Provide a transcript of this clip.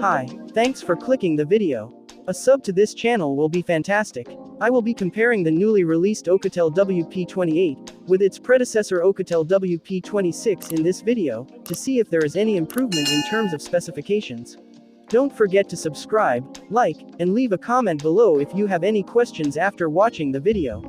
Hi, thanks for clicking the video. A sub to this channel will be fantastic. I will be comparing the newly released Oukitel WP28 with its predecessor Oukitel WP26 in this video, to see if there is any improvement in terms of specifications. Don't forget to subscribe, like, and leave a comment below if you have any questions after watching the video.